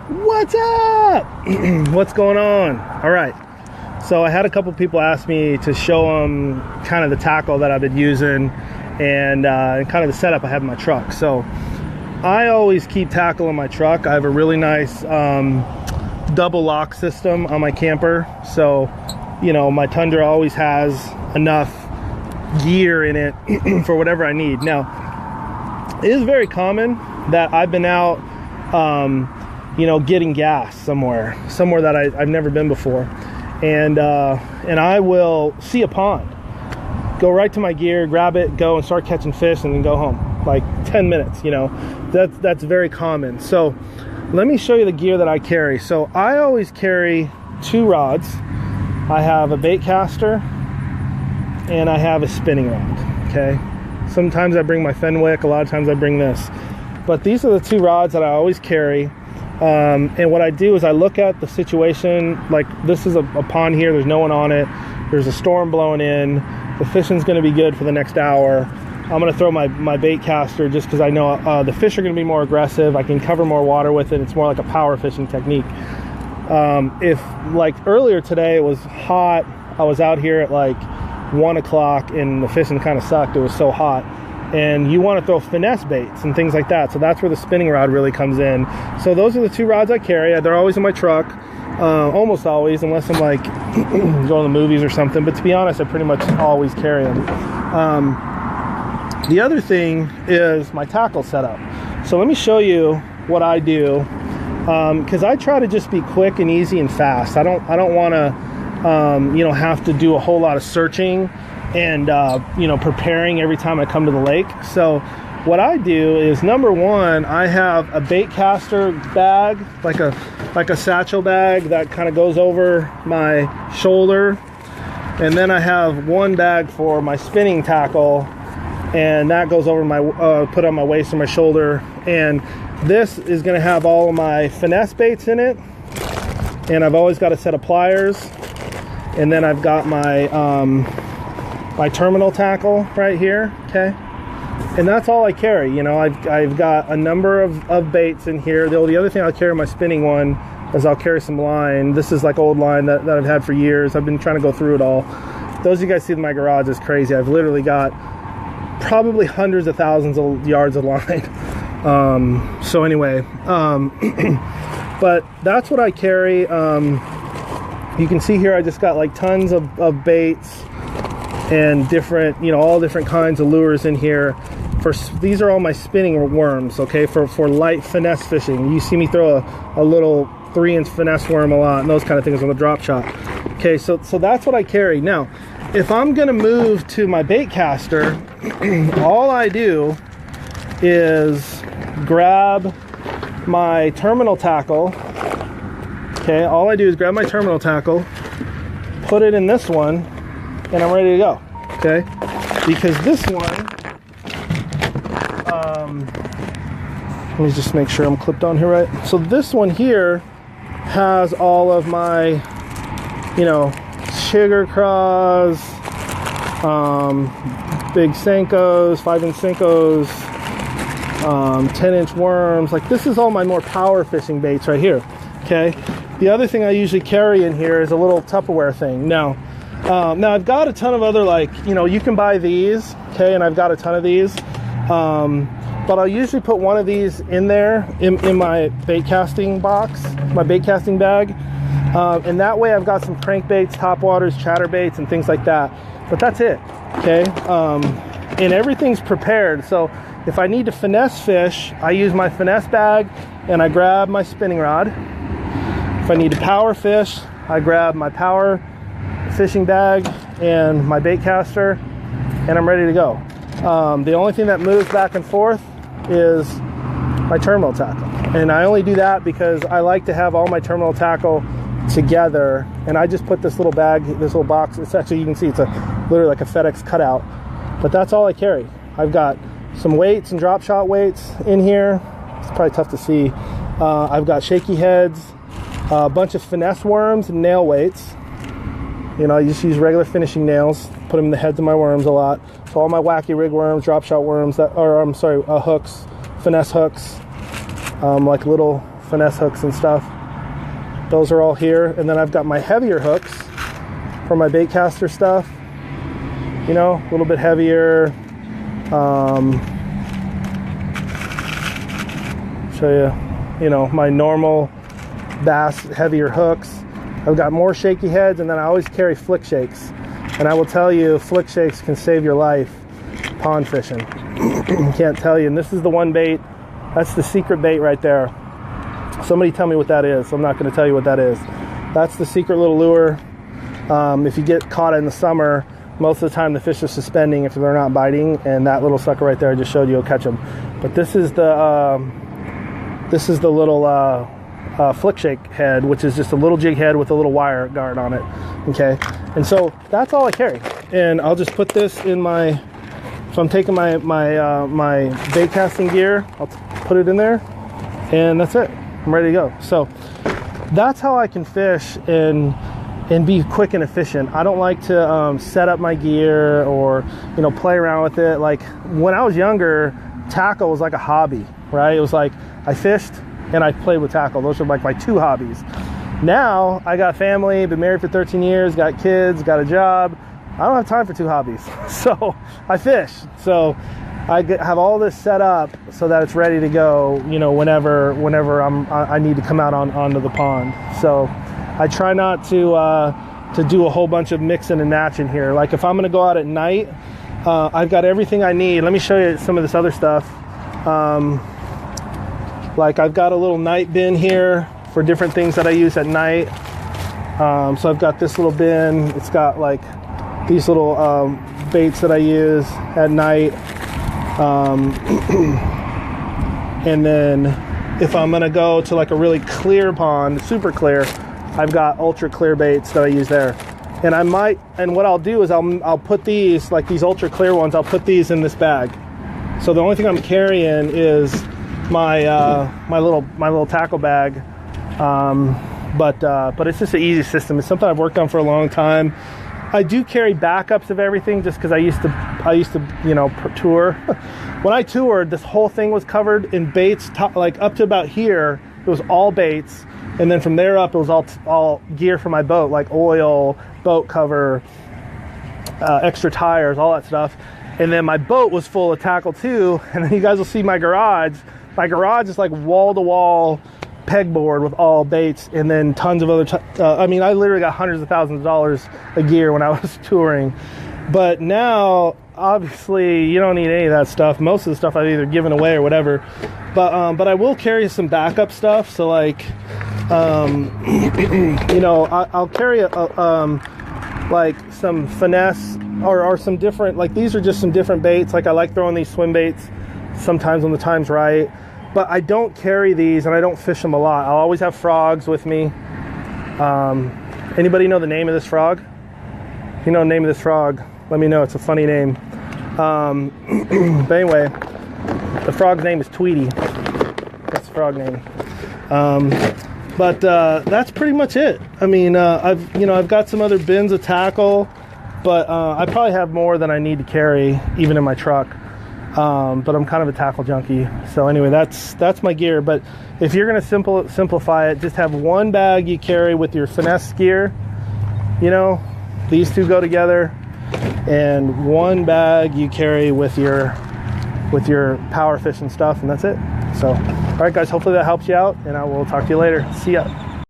What's up? What's going on? All right. So I had a couple people ask me to show them kind of the tackle that I've been using and kind of the setup I have in my truck. So I always keep tackle in my truck. I have a really nice double lock system on my camper. So, you know, my Tundra always has enough gear in it for whatever I need. Now, it is very common that I've been out, you know, getting gas somewhere that I've never been before. And I will see a pond, go right to my gear, grab it, go and start catching fish and then go home. Like 10 minutes, you know, that's very common. So let me show you the gear that I carry. So I always carry two rods. I have a bait caster and I have a spinning rod, okay? Sometimes I bring my Fenwick, a lot of times I bring this. But these are the two rods that I always carry. And what I do is I look at the situation, like this is a pond here, there's no one on it, there's a storm blowing in, the fishing's gonna be good for the next hour. I'm gonna throw my bait caster just because I know the fish are gonna be more aggressive, I can cover more water with it, it's more like a power fishing technique. If like earlier today it was hot, I was out here at like 1 o'clock and the fishing kind of sucked, it was so hot. And you want to throw finesse baits and things like that. So that's where the spinning rod really comes in. So those are the two rods I carry. They're always in my truck, almost always, unless I'm like going to the movies or something. But to be honest, I pretty much always carry them. The other thing is my tackle setup. So let me show you what I do, because I try to just be quick and easy and fast. I don't want to, you know, have to do a whole lot of searching and you know, preparing every time I come to the lake. So what I do is, number one, I have a bait caster bag, like a satchel bag that kind of goes over my shoulder, and then I have one bag for my spinning tackle, and that goes over my put on my waist or my shoulder. And this is going to have all of my finesse baits in it, and I've always got a set of pliers, and then I've got my terminal tackle right here, okay? And that's all I carry. You know, I've got a number of baits in here. The other thing I'll carry in my spinning one is I'll carry some line. This is like old line that I've had for years. I've been trying to go through it all. Those of you guys see in my garage is crazy. I've literally got probably hundreds of thousands of yards of line. So anyway, but that's what I carry. You can see here I just got like tons of baits and different, you know, all different kinds of lures in here. These are all my spinning worms, okay, for light finesse fishing. You see me throw a little 3-inch finesse worm a lot and those kind of things on the drop shot. Okay, so that's what I carry. Now, if I'm gonna move to my bait caster, all I do is grab my terminal tackle. Okay, all I do is grab my terminal tackle, put it in this one, and I'm ready to go, okay? Because this one, let me just make sure I'm clipped on here right. So this one here has all of my, you know, sugar craws, big Senkos, 5-inch Senkos, 10-inch worms. Like, this is all my more power fishing baits right here, okay? The other thing I usually carry in here is a little Tupperware thing. Now I've got a ton of other, like, you know, you can buy these, okay, and I've got a ton of these, but I'll usually put one of these in there in my bait casting box, my bait casting bag, and that way I've got some crankbaits, topwaters, chatterbaits, and things like that. But that's it, okay? And everything's prepared. So if I need to finesse fish, I use my finesse bag and I grab my spinning rod. If I need to power fish, I grab my power fishing bag and my bait caster, and I'm ready to go. The only thing that moves back and forth is my terminal tackle, and I only do that because I like to have all my terminal tackle together. And I just put this little bag, this little box, it's actually, you can see it's literally like a FedEx cutout, but that's all I carry. I've got some weights and drop shot weights in here. It's probably tough to see. I've got shaky heads, a bunch of finesse worms and nail weights. You know, I just use regular finishing nails, put them in the heads of my worms a lot. So all my wacky rig worms, drop shot worms, hooks, finesse hooks, like little finesse hooks and stuff. Those are all here. And then I've got my heavier hooks for my bait caster stuff. You know, a little bit heavier. Show you, you know, my normal bass heavier hooks. I've got more shaky heads, and then I always carry flick shakes. And I will tell you, flick shakes can save your life pond fishing. Can't tell you. And this is the one bait. That's the secret bait right there. Somebody tell me what that is. I'm not going to tell you what that is. That's the secret little lure. If you get caught in the summer, most of the time the fish are suspending if they're not biting, and that little sucker right there I just showed you will catch them. But this is the little flick shake head, which is just a little jig head with a little wire guard on it. Okay, and so that's all I carry. And I'll just put this in my. So I'm taking my bait casting gear. I'll put it in there, and that's it. I'm ready to go. So that's how I can fish and be quick and efficient. I don't like to set up my gear or, you know, play around with it. Like when I was younger, tackle was like a hobby, right? It was like I fished and I played with tackle. Those are like my two hobbies. Now I got family, been married for 13 years, got kids, got a job. I don't have time for two hobbies. So I fish. So I have all this set up so that it's ready to go, you know, whenever I need to come out onto the pond. So I try not to do a whole bunch of mixing and matching here. Like if I'm going to go out at night, I've got everything I need. Let me show you some of this other stuff. Like I've got a little night bin here for different things that I use at night. So I've got this little bin. It's got like these little baits that I use at night. And then if I'm going to go to like a really clear pond, super clear, I've got ultra clear baits that I use there. And I might, and what I'll do is I'll put these, like these ultra clear ones, I'll put these in this bag. So the only thing I'm carrying is my my little tackle bag. But it's just an easy system. It's something I've worked on for a long time. I do carry backups of everything just because I used to, you know, tour. When I toured, this whole thing was covered in baits, like up to about here, it was all baits. And then from there up, it was all gear for my boat, like oil, boat cover, extra tires, all that stuff. And then my boat was full of tackle too. And then you guys will see my garage. My garage is like wall-to-wall pegboard with all baits, and then tons of other I mean, I literally got hundreds of thousands of dollars of gear when I was touring. But now obviously you don't need any of that stuff. Most of the stuff I've either given away or whatever, but I will carry some backup stuff. So like you know, I'll carry like some finesse or some different, like these are just some different baits. Like I like throwing these swim baits sometimes when the time's right. But I don't carry these, and I don't fish them a lot. I'll always have frogs with me. Anybody know the name of this frog? If you know the name of this frog, let me know. It's a funny name. But anyway, the frog's name is Tweety. That's the frog name. But that's pretty much it. I mean, I've got some other bins of tackle, but I probably have more than I need to carry, even in my truck. But I'm kind of a tackle junkie. So anyway, that's my gear. But if you're going to simplify it, just have one bag you carry with your finesse gear. You know, these two go together, and one bag you carry with your power fishing stuff, and that's it. So, all right, guys, hopefully that helps you out, and I will talk to you later. See ya.